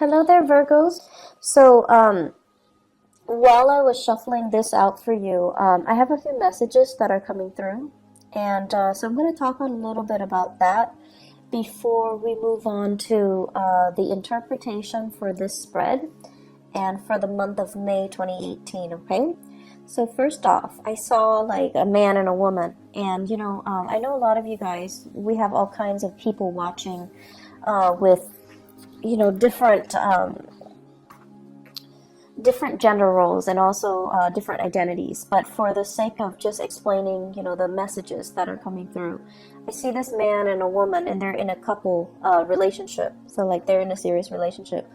Hello there, Virgos. So, while I was shuffling this out for you, I have a few messages that are coming through. And so I'm going to talk a little bit about that before we move on to the interpretation for this spread and for the month of May 2018, okay? So first off, I saw like a man and a woman, and I know a lot of you guys, we have all kinds of people watching with different gender roles and also different identities. But for the sake of just explaining, the messages that are coming through, I see this man and a woman, and they're in a couple relationship. So like they're in a serious relationship,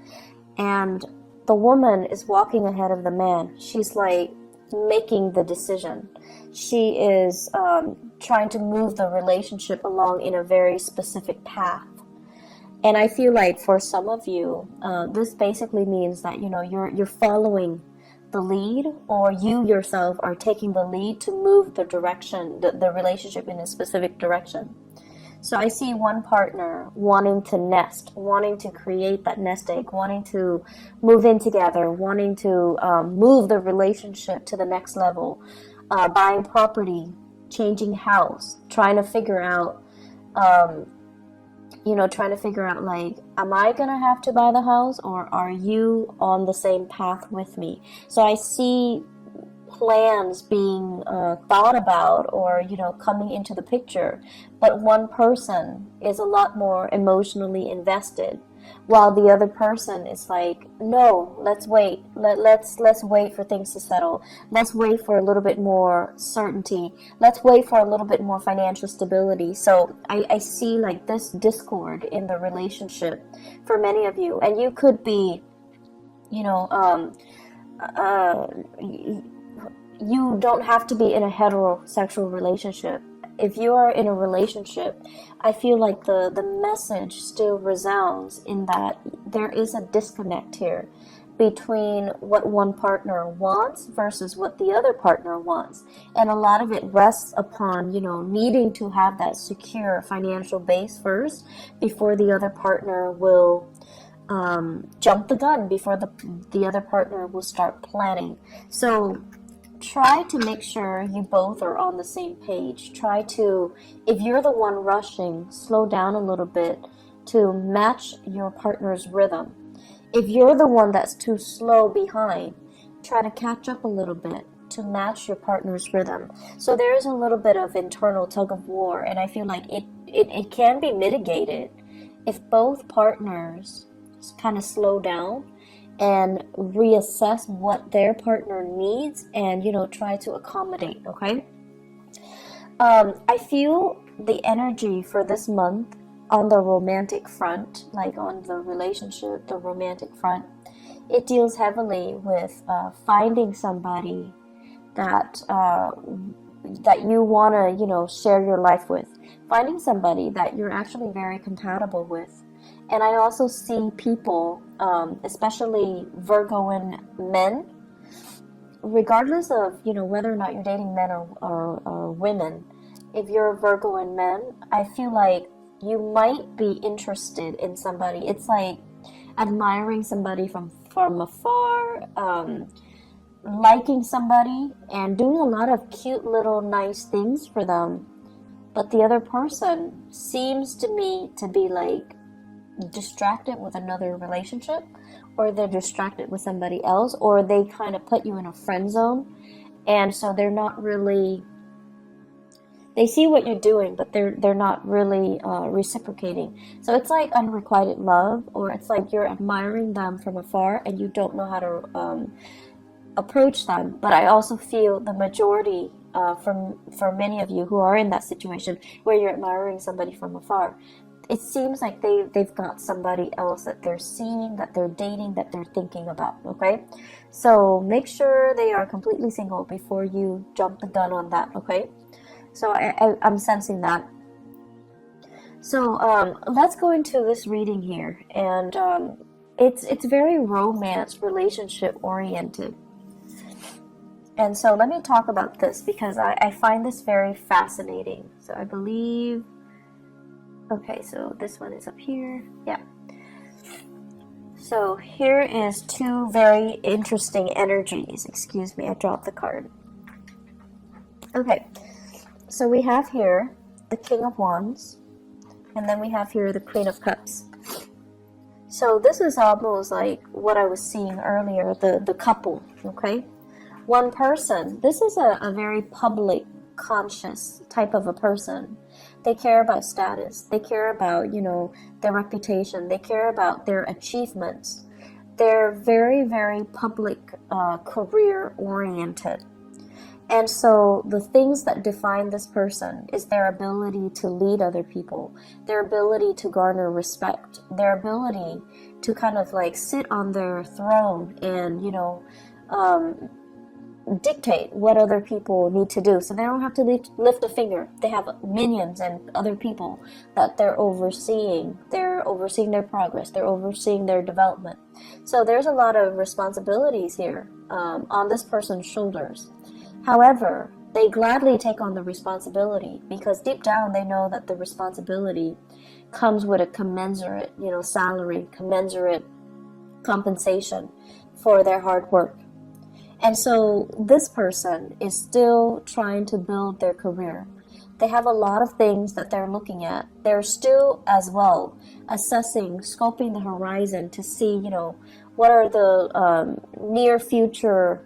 and the woman is walking ahead of the man. She's like making the decision. She is trying to move the relationship along in a very specific path. And I feel like for some of you, this basically means that you're following the lead, or you yourself are taking the lead to move the direction, the relationship in a specific direction. So I see one partner wanting to nest, wanting to create that nest egg, wanting to move in together, wanting to move the relationship to the next level, buying property, changing house, trying to figure out. Like, am I gonna have to buy the house, or are you on the same path with me? So I see plans being thought about, or coming into the picture, but one person is a lot more emotionally invested, while the other person is like, no, let's wait, let's wait for things to settle, let's wait for a little bit more certainty, let's wait for a little bit more financial stability. So I see like this discord in the relationship for many of you, and you could be uh, you don't have to be in a heterosexual relationship. If you are in a relationship, I feel like the message still resounds in that there is a disconnect here between what one partner wants versus what the other partner wants. And a lot of it rests upon, needing to have that secure financial base first before the other partner will jump the gun, before the other partner will start planning. So try to make sure you both are on the same page. Try to, if you're the one rushing, slow down a little bit to match your partner's rhythm. If you're the one that's too slow behind, try to catch up a little bit to match your partner's rhythm. So there is a little bit of internal tug of war, and I feel like it can be mitigated if both partners kind of slow down and reassess what their partner needs, and try to accommodate. Okay. I feel the energy for this month on the romantic front, like on the relationship, the romantic front, it deals heavily with finding somebody that that you want to share your life with, finding somebody that you're actually very compatible with. And I also see people, especially Virgoan men, regardless of whether or not you're dating men or women. If you're a Virgoan man, I feel like you might be interested in somebody. It's like admiring somebody from afar, liking somebody, and doing a lot of cute little nice things for them. But the other person seems to me to be like distracted with another relationship, or they're distracted with somebody else, or they kind of put you in a friend zone, and so they're not really, they see what you're doing, but they're not really reciprocating. So it's like unrequited love, or it's like you're admiring them from afar and you don't know how to approach them. But I also feel the majority, for many of you who are in that situation where you're admiring somebody from afar, it seems like they've got somebody else that they're seeing, that they're dating, that they're thinking about. Okay, so make sure they are completely single before you jump the gun on that. Okay, so I'm sensing that. So let's go into this reading here, and it's very romance relationship oriented. And so let me talk about this because I find this very fascinating. So I believe, okay, so this one is up here. Yeah. So here is two very interesting energies. Excuse me, I dropped the card. Okay, so we have here the King of Wands, and then we have here the Queen of Cups. So this is almost like what I was seeing earlier, the couple, okay? One person. This is a very public, conscious type of a person. They care about status. They care about, their reputation. They care about their achievements. They're very, very public, career-oriented. And so the things that define this person is their ability to lead other people, their ability to garner respect, their ability to kind of like sit on their throne and, dictate what other people need to do. So they don't have to lift a finger. They have minions and other people that they're overseeing. They're overseeing their progress. They're overseeing their development. So there's a lot of responsibilities here on this person's shoulders. However, they gladly take on the responsibility because deep down they know that the responsibility comes with a commensurate, salary, commensurate compensation for their hard work. And so this person is still trying to build their career. They have a lot of things that they're looking at. They're still as well assessing, scoping the horizon to see, what are the near future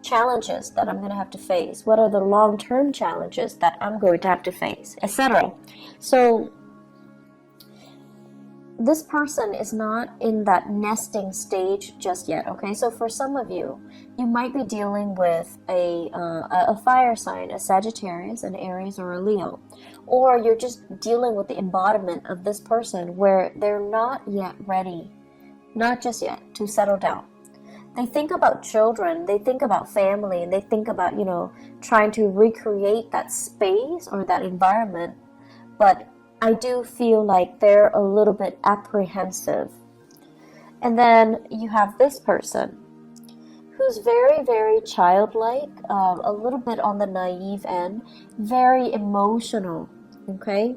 challenges that I'm going to have to face? What are the long-term challenges that I'm going to have to face, etc. So this person is not in that nesting stage just yet, okay? So for some of you, you might be dealing with a fire sign, a Sagittarius, an Aries, or a Leo. Or you're just dealing with the embodiment of this person where they're not yet ready, not just yet, to settle down. They think about children, they think about family, and they think about, trying to recreate that space or that environment. But I do feel like they're a little bit apprehensive. And then you have this person who's very, very childlike, a little bit on the naive end, very emotional, okay?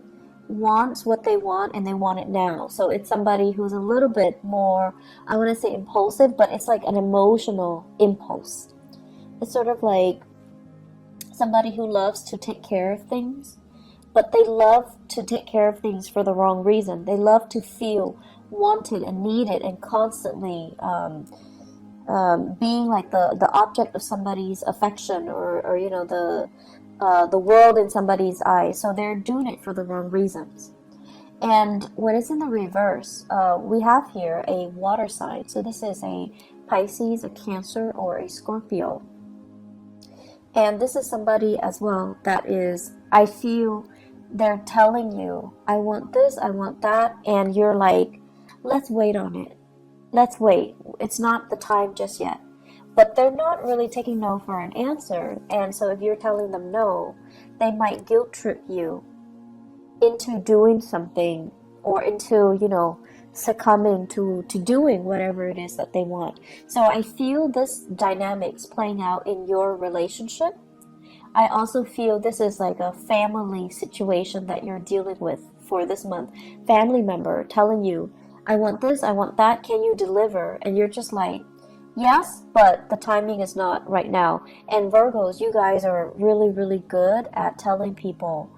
Wants what they want and they want it now. So it's somebody who's a little bit more, I want to say impulsive, but it's like an emotional impulse. It's sort of like somebody who loves to take care of things, but they love to take care of things for the wrong reason. They love to feel wanted and needed and constantly being like the object of somebody's affection or the world in somebody's eyes. So they're doing it for the wrong reasons. And when it's in the reverse, we have here a water sign. So this is a Pisces, a Cancer, or a Scorpio. And this is somebody as well that is, I feel they're telling you, I want this, I want that. And you're like, let's wait on it. Let's wait. It's not the time just yet. But they're not really taking no for an answer. And so if you're telling them no, they might guilt trip you into doing something or into, succumbing to doing whatever it is that they want. So I feel this dynamics playing out in your relationship. I also feel this is like a family situation that you're dealing with for this month. Family member telling you, I want this, I want that, can you deliver? And you're just like, yes, but the timing is not right now. And Virgos, you guys are really, really good at telling people,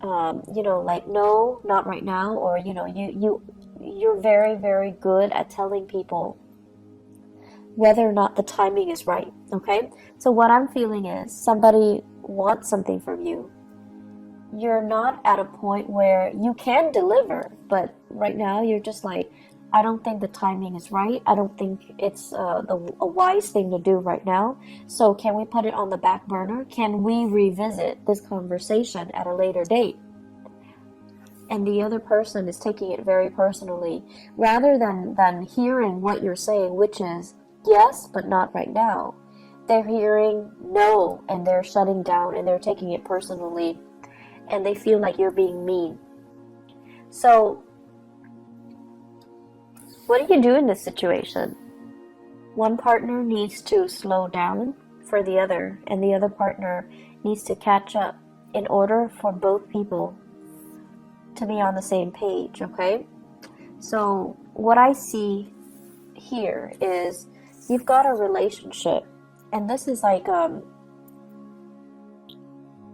like, no, not right now. Or, you're very, very good at telling people whether or not the timing is right, okay? So what I'm feeling is somebody wants something from you. You're not at a point where you can deliver, but right now you're just like, I don't think the timing is right. I don't think it's a wise thing to do right now. So can we put it on the back burner? Can we revisit this conversation at a later date? And the other person is taking it very personally, rather than hearing what you're saying, which is yes, but not right now. They're hearing no, and they're shutting down, and they're taking it personally, and they feel like you're being mean. So what do you do in this situation? One partner needs to slow down for the other, and the other partner needs to catch up in order for both people to be on the same page, okay? So what I see here is you've got a relationship, and this is like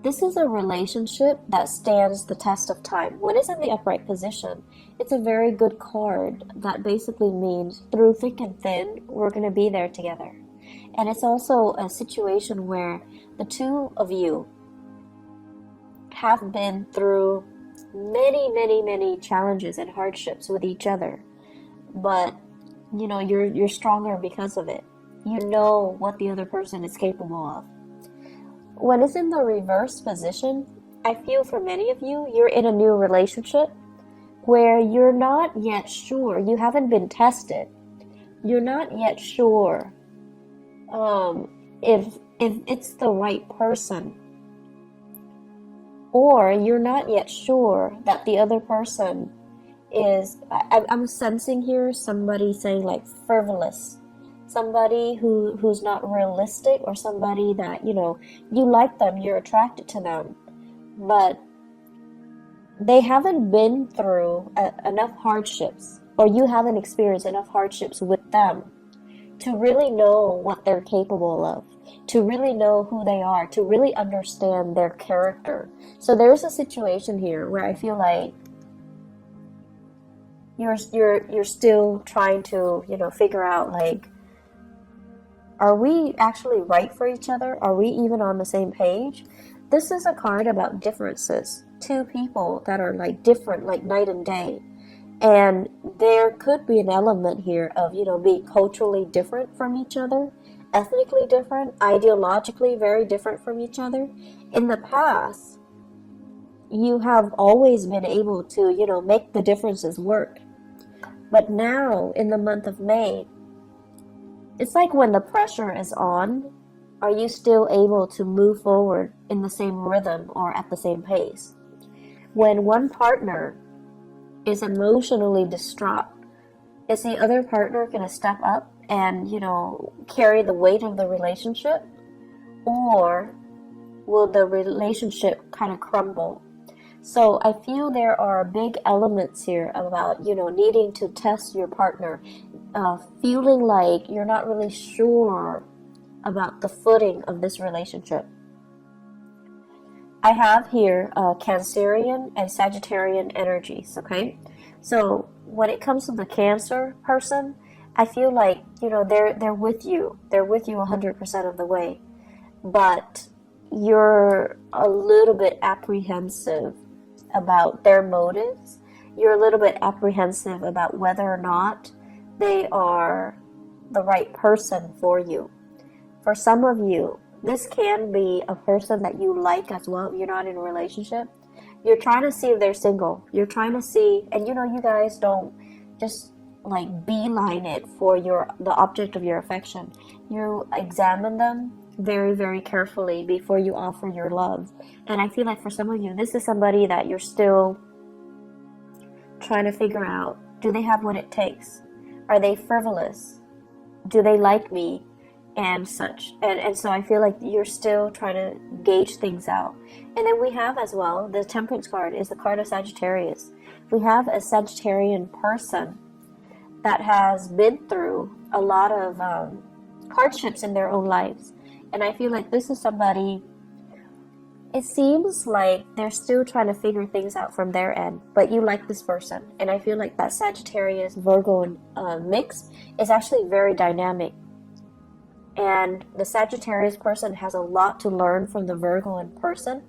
this is a relationship that stands the test of time. When it's in the upright position, it's a very good card that basically means through thick and thin, we're going to be there together. And it's also a situation where the two of you have been through many challenges and hardships with each other. But, you know, you're stronger because of it. You know what the other person is capable of. When it's in the reverse position, I feel for many of you, you're in a new relationship where you're not yet sure, you haven't been tested. You're not yet sure if it's the right person, or you're not yet sure that the other person is, I'm sensing here somebody saying like frivolous, somebody who's not realistic, or somebody that, you know, you like them, you're attracted to them, but they haven't been through enough hardships, or you haven't experienced enough hardships with them to really know what they're capable of, to really know who they are, to really understand their character. So there's a situation here where I feel like you're still trying to, you know, figure out like, are we actually right for each other? Are we even on the same page? This is a card about differences. Two people that are like different, like night and day. And there could be an element here of, you know, being culturally different from each other, ethnically different, ideologically very different from each other. In the past, you have always been able to, you know, make the differences work. But now, in the month of May, it's like when the pressure is on, are you still able to move forward in the same rhythm or at the same pace? When one partner is emotionally distraught, is the other partner going to step up and, you know, carry the weight of the relationship? Or will the relationship kind of crumble? So I feel there are big elements here about, you know, needing to test your partner, feeling like you're not really sure about the footing of this relationship. I have here Cancerian and Sagittarian energies, okay? So when it comes to the Cancer person, I feel like, you know, they're with you. They're with you 100% of the way. But you're a little bit apprehensive about their motives. You're a little bit apprehensive about whether or not they are the right person for you. For some of you, this can be a person that you like as well. You're not in a relationship. You're trying to see if they're single. You're trying to see, and you know, you guys don't just like beeline it for the object of your affection. You examine them very carefully before you offer your love. And I feel like for some of you, this is somebody that you're still trying to figure out, do they have what it takes? Are they frivolous? Do they like me? And such. And so I feel like you're still trying to gauge things out. And then we have as well, the Temperance card is the card of Sagittarius. We have a Sagittarian person that has been through a lot of hardships in their own lives. And I feel like this is somebody, it seems like they're still trying to figure things out from their end, but you like this person. And I feel like that Sagittarius Virgo mix is actually very dynamic. And the Sagittarius person has a lot to learn from the Virgoan person.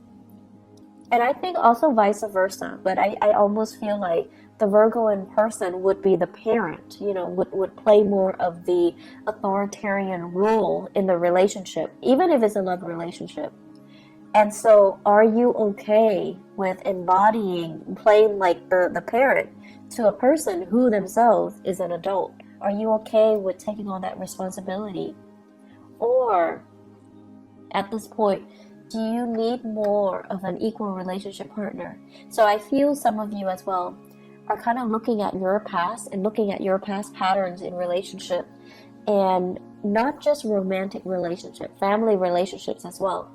And I think also vice versa. But I almost feel like the Virgoan person would be the parent, you know, would play more of the authoritarian role in the relationship, even if it's a love relationship. And so are you okay with embodying, playing like the parent to a person who themselves is an adult? Are you okay with taking on that responsibility? Or at this point, do you need more of an equal relationship partner? So I feel some of you as well are kind of looking at your past and looking at your past patterns in relationship, and not just romantic relationship, family relationships as well.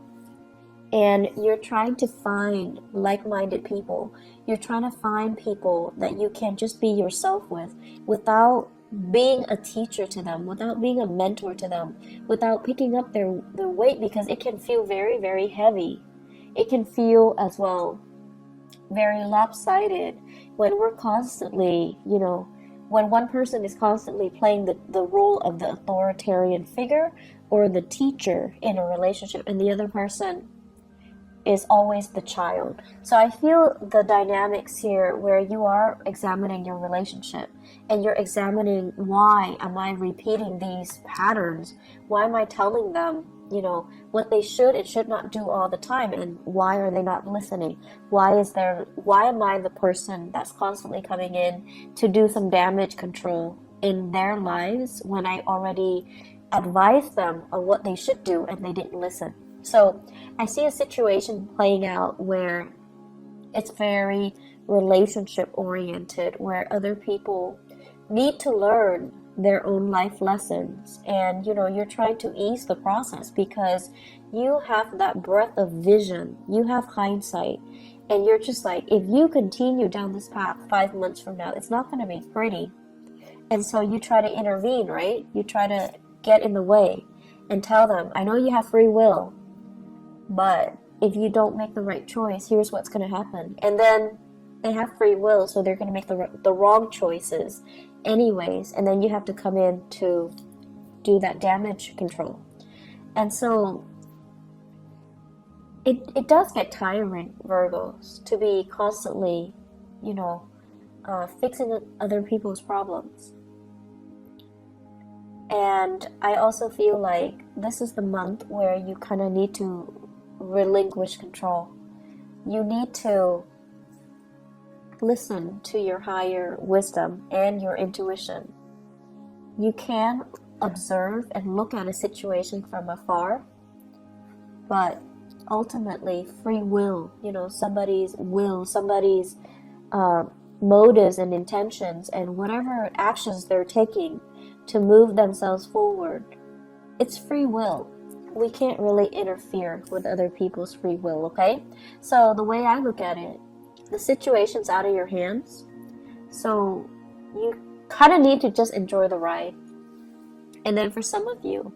And you're trying to find like-minded people. You're trying to find people that you can just be yourself with without being a teacher to them, without being a mentor to them, without picking up their weight, because it can feel very, very heavy. It can feel as well very lopsided when we're constantly, when one person is constantly playing the role of the authoritarian figure or the teacher in a relationship, and the other person is always the child. So I feel the dynamics here where you are examining your relationship and you're examining, why am I repeating these patterns? Why am I telling them, what they should and should not do all the time, and why are they not listening? Why am I the person that's constantly coming in to do some damage control in their lives when I already advised them on what they should do and they didn't listen? So I see a situation playing out where it's very relationship oriented, where other people need to learn their own life lessons, and you're trying to ease the process because you have that breadth of vision, you have hindsight, and you're just like, if you continue down this path 5 months from now, it's not going to be pretty. And so you try to intervene, right? You try to get in the way and tell them, I know you have free will, but if you don't make the right choice, here's what's going to happen. And then they have free will, so they're going to make the wrong choices anyways, and then you have to come in to do that damage control. And so it does get tiring, Virgos, to be constantly, fixing other people's problems. And I also feel like this is the month where you kind of need to relinquish control. You need to listen to your higher wisdom and your intuition. You can observe and look at a situation from afar, but ultimately free will, somebody's motives and intentions and whatever actions they're taking to move themselves forward, it's free will. We can't really interfere with other people's free will, okay? So the way I look at it, the situation's out of your hands, so you kind of need to just enjoy the ride. And then for some of you,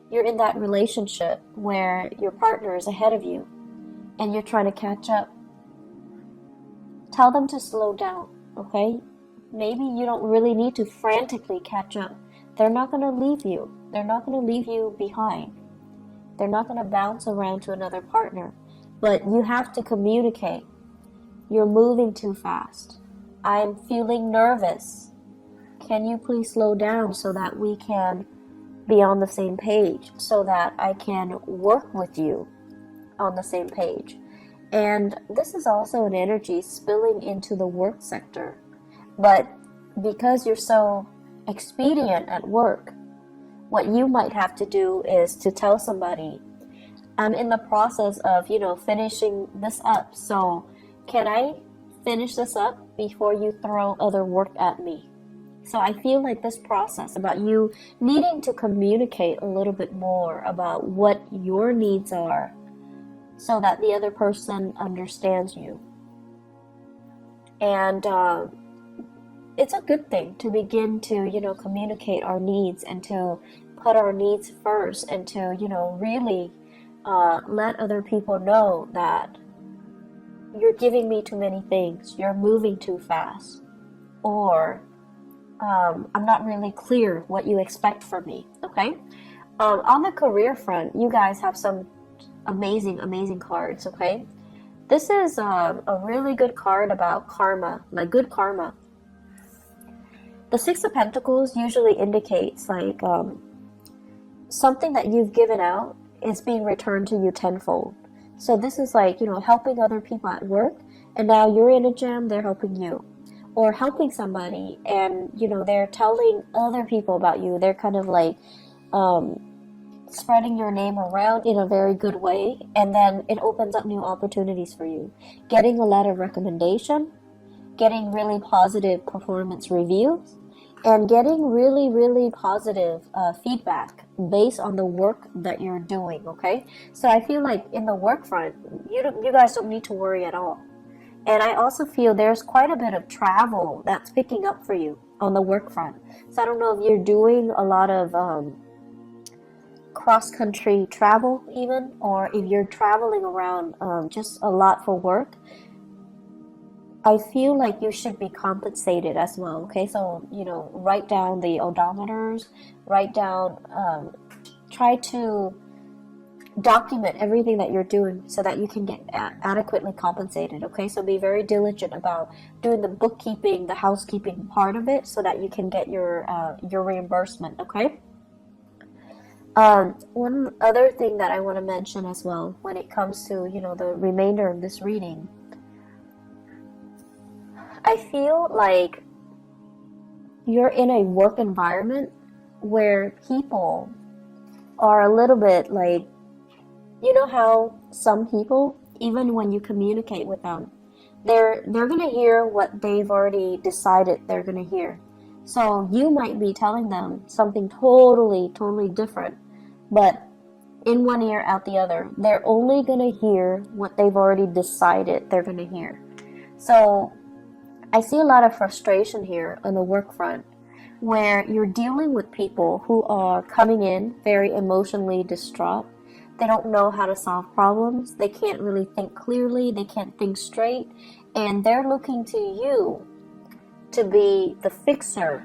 you're in that relationship where your partner is ahead of you and you're trying to catch up. Tell them to slow down, okay? Maybe you don't really need to frantically catch up. They're not going to leave you. They're not going to leave you behind. They're not going to bounce around to another partner. But you have to communicate. You're moving too fast. I'm feeling nervous. Can you please slow down so that we can be on the same page, so that I can work with you on the same page? And this is also an energy spilling into the work sector. But because you're so expedient at work, what you might have to do is to tell somebody, I'm in the process of, finishing this up. So can I finish this up before you throw other work at me? So I feel like this process about you needing to communicate a little bit more about what your needs are so that the other person understands you. And it's a good thing to begin to, communicate our needs and to put our needs first and to, really let other people know that you're giving me too many things, you're moving too fast, or I'm not really clear what you expect from me, okay? On the career front, you guys have some amazing cards, okay? This is a really good card about karma, like good karma. The Six of Pentacles usually indicates like something that you've given out is being returned to you tenfold. So this is like, helping other people at work, and now you're in a jam, they're helping you. Or helping somebody and, they're telling other people about you. They're kind of like spreading your name around in a very good way, and then it opens up new opportunities for you. Getting a letter of recommendation, getting really positive performance reviews, and getting really positive feedback based on the work that you're doing, okay? So I feel like in the work front, you guys don't need to worry at all. And I also feel there's quite a bit of travel that's picking up for you on the work front. So I don't know if you're doing a lot of cross-country travel even, or if you're traveling around just a lot for work. I feel like you should be compensated as well, okay? So, write down the odometers, write down, try to document everything that you're doing so that you can get adequately compensated, okay? So be very diligent about doing the bookkeeping, the housekeeping part of it so that you can get your reimbursement, okay? One other thing that I want to mention as well when it comes to, the remainder of this reading, I feel like you're in a work environment where people are a little bit like, you know how some people, even when you communicate with them, they're going to hear what they've already decided they're going to hear. So you might be telling them something totally, totally different, but in one ear, out the other. They're only going to hear what they've already decided they're going to hear. So I see a lot of frustration here on the work front, where you're dealing with people who are coming in very emotionally distraught. They don't know how to solve problems. They can't really think clearly. They can't think straight. And they're looking to you to be the fixer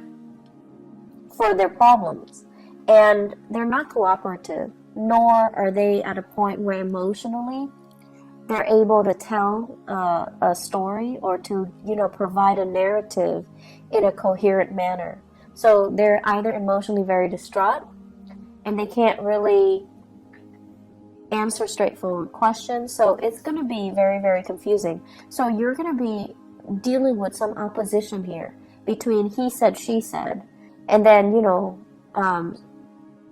for their problems. And they're not cooperative, nor are they at a point where emotionally they're able to tell a story or to, provide a narrative in a coherent manner. So they're either emotionally very distraught and they can't really answer straightforward questions. So it's going to be very, very confusing. So you're going to be dealing with some opposition here between he said, she said, and then,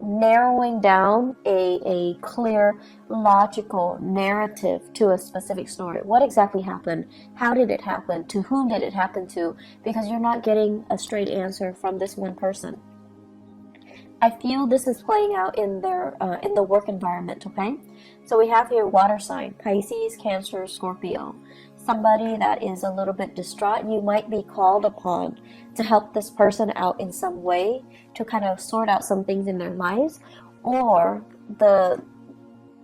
narrowing down a clear, logical narrative to a specific story. What exactly happened? How did it happen? To whom did it happen to? Because you're not getting a straight answer from this one person. I feel this is playing out in the work environment, okay? So we have here water sign, Pisces, Cancer, Scorpio. Somebody that is a little bit distraught, you might be called upon to help this person out in some way to kind of sort out some things in their lives. Or the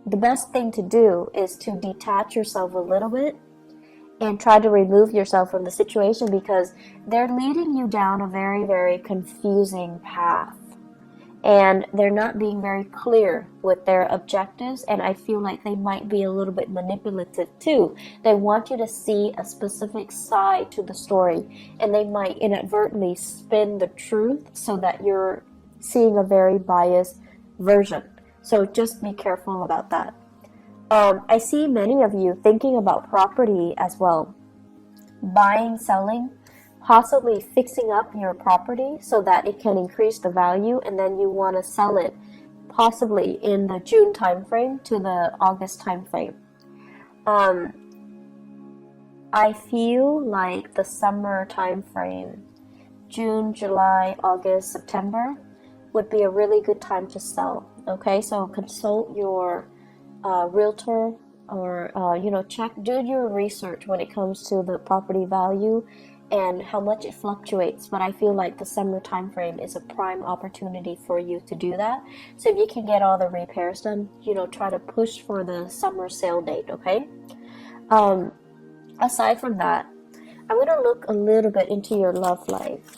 best thing to do is to detach yourself a little bit and try to remove yourself from the situation, because they're leading you down a very, very confusing path. And they're not being very clear with their objectives, and I feel like they might be a little bit manipulative too. They want you to see a specific side to the story, and they might inadvertently spin the truth so that you're seeing a very biased version. So just be careful about that. I see many of you thinking about property as well. Buying, selling, possibly fixing up your property so that it can increase the value, and then you want to sell it possibly in the June timeframe to the August timeframe. I feel like the summer timeframe, June, July, August, September, would be a really good time to sell. Okay, so consult your realtor, or do your research when it comes to the property value and how much it fluctuates. But I feel like the summer time frame is a prime opportunity for you to do that. So if you can get all the repairs done, try to push for the summer sale date, okay? Aside from that, I'm going to look a little bit into your love life.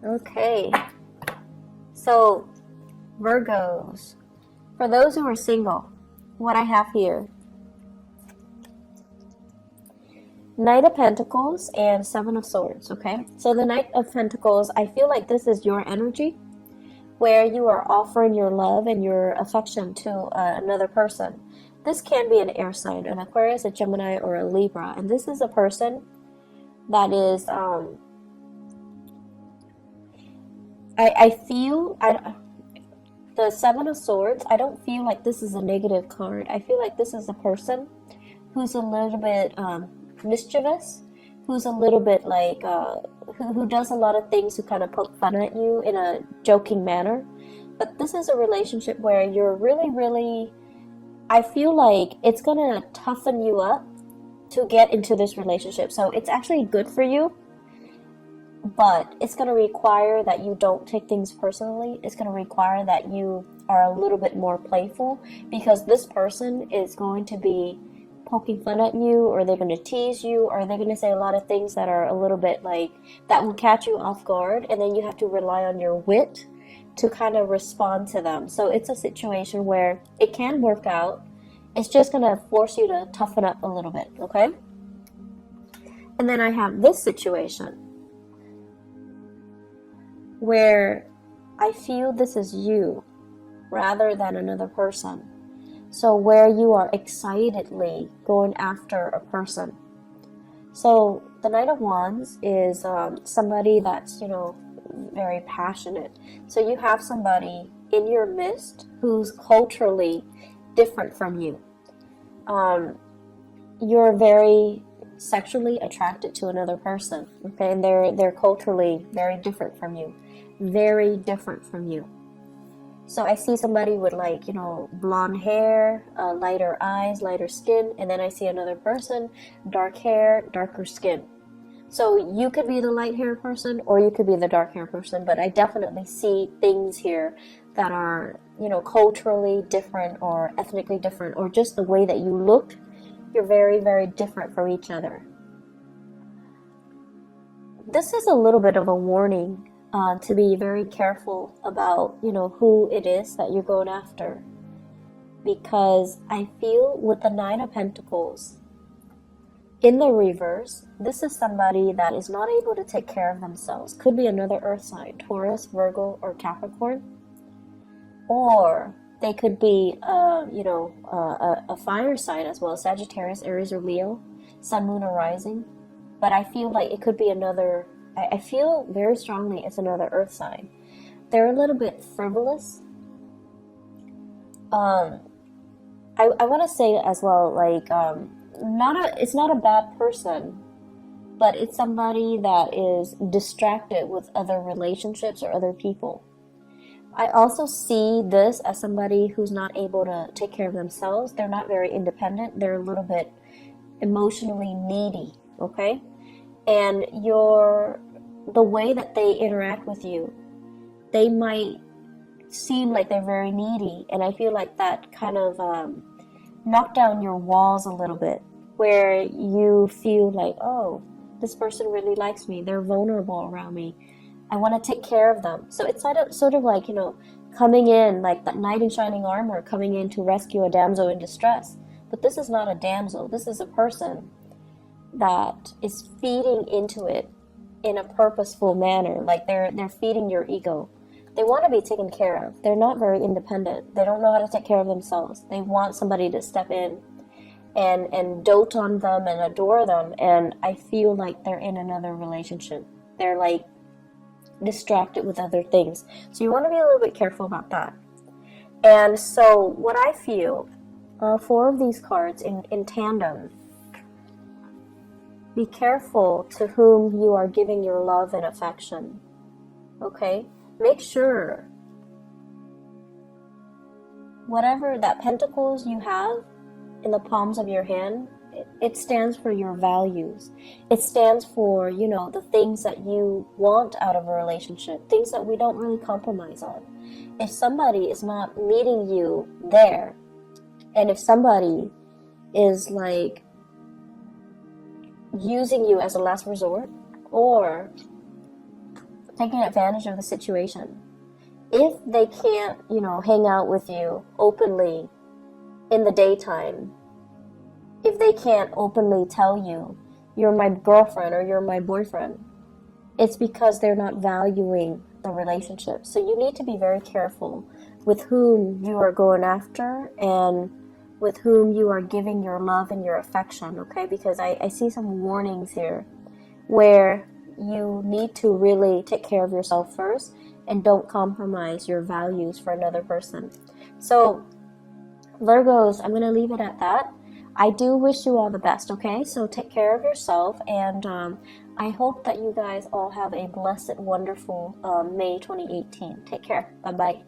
Okay, so Virgos, for those who are single, what I have here, Knight of Pentacles and Seven of Swords, okay? So the Knight of Pentacles, I feel like this is your energy, where you are offering your love and your affection to another person. This can be an air sign, an Aquarius, a Gemini, or a Libra, and this is a person that is... I feel the Seven of Swords, I don't feel like this is a negative card. I feel like this is a person who's a little bit mischievous, who's a little bit like, who does a lot of things to kind of poke fun at you in a joking manner. But this is a relationship where you're really, really, I feel like it's gonna toughen you up to get into this relationship. So it's actually good for you, but it's gonna require that you don't take things personally. It's gonna require that you are a little bit more playful, because this person is going to be poking fun at you, or they're going to tease you, or they're going to say a lot of things that are a little bit like, that will catch you off guard, and then you have to rely on your wit to kind of respond to them. So it's a situation where it can work out. It's just going to force you to toughen up a little bit, okay? And then I have this situation where I feel this is you rather than another person. So where you are excitedly going after a person. So the Knight of Wands is somebody that's, very passionate. So you have somebody in your midst who's culturally different from you. You're very sexually attracted to another person, okay? And they're culturally very different from you. Very different from you. So I see somebody with blonde hair, lighter eyes, lighter skin, and then I see another person, dark hair, darker skin. So you could be the light hair person, or you could be the dark hair person, but I definitely see things here that are, culturally different or ethnically different, or just the way that you look, you're very, very different from each other. This is a little bit of a warning. To be very careful about, who it is that you're going after. Because I feel with the Nine of Pentacles, in the reverse, this is somebody that is not able to take care of themselves. Could be another earth sign, Taurus, Virgo, or Capricorn. Or they could be, a fire sign as well, Sagittarius, Aries, or Leo, Sun, Moon, or Rising. But I feel like it could be another, I feel very strongly it's another earth sign. They're a little bit frivolous. I want to say as well, it's not a bad person, but it's somebody that is distracted with other relationships or other people. I also see this as somebody who's not able to take care of themselves. They're not very independent. They're a little bit emotionally needy, okay? And the way that they interact with you, they might seem like they're very needy, and I feel like that kind of knocked down your walls a little bit, where you feel like, oh, this person really likes me, they're vulnerable around me, I want to take care of them. So it's sort of like, coming in like that knight in shining armor, coming in to rescue a damsel in distress. But this is not a damsel, this is a person that is feeding into it in a purposeful manner. Like they're feeding your ego. They want to be taken care of. They're not very independent. They don't know how to take care of themselves. They want somebody to step in and dote on them and adore them. And I feel like they're in another relationship. They're like distracted with other things. So you want to be a little bit careful about that. And so what I feel, 4 of these cards in tandem, be careful to whom you are giving your love and affection. Okay? Make sure whatever that pentacles you have in the palms of your hand, it stands for your values. It stands for, the things that you want out of a relationship, things that we don't really compromise on. If somebody is not meeting you there, and if somebody is like using you as a last resort, or taking advantage of the situation, if they can't, hang out with you openly in the daytime, if they can't openly tell you, you're my girlfriend or you're my boyfriend, it's because they're not valuing the relationship. So you need to be very careful with whom you are going after and with whom you are giving your love and your affection, okay? Because I see some warnings here where you need to really take care of yourself first and don't compromise your values for another person. So Virgos, I'm going to leave it at that. I do wish you all the best, okay? So take care of yourself, and I hope that you guys all have a blessed, wonderful May 2018. Take care. Bye-bye.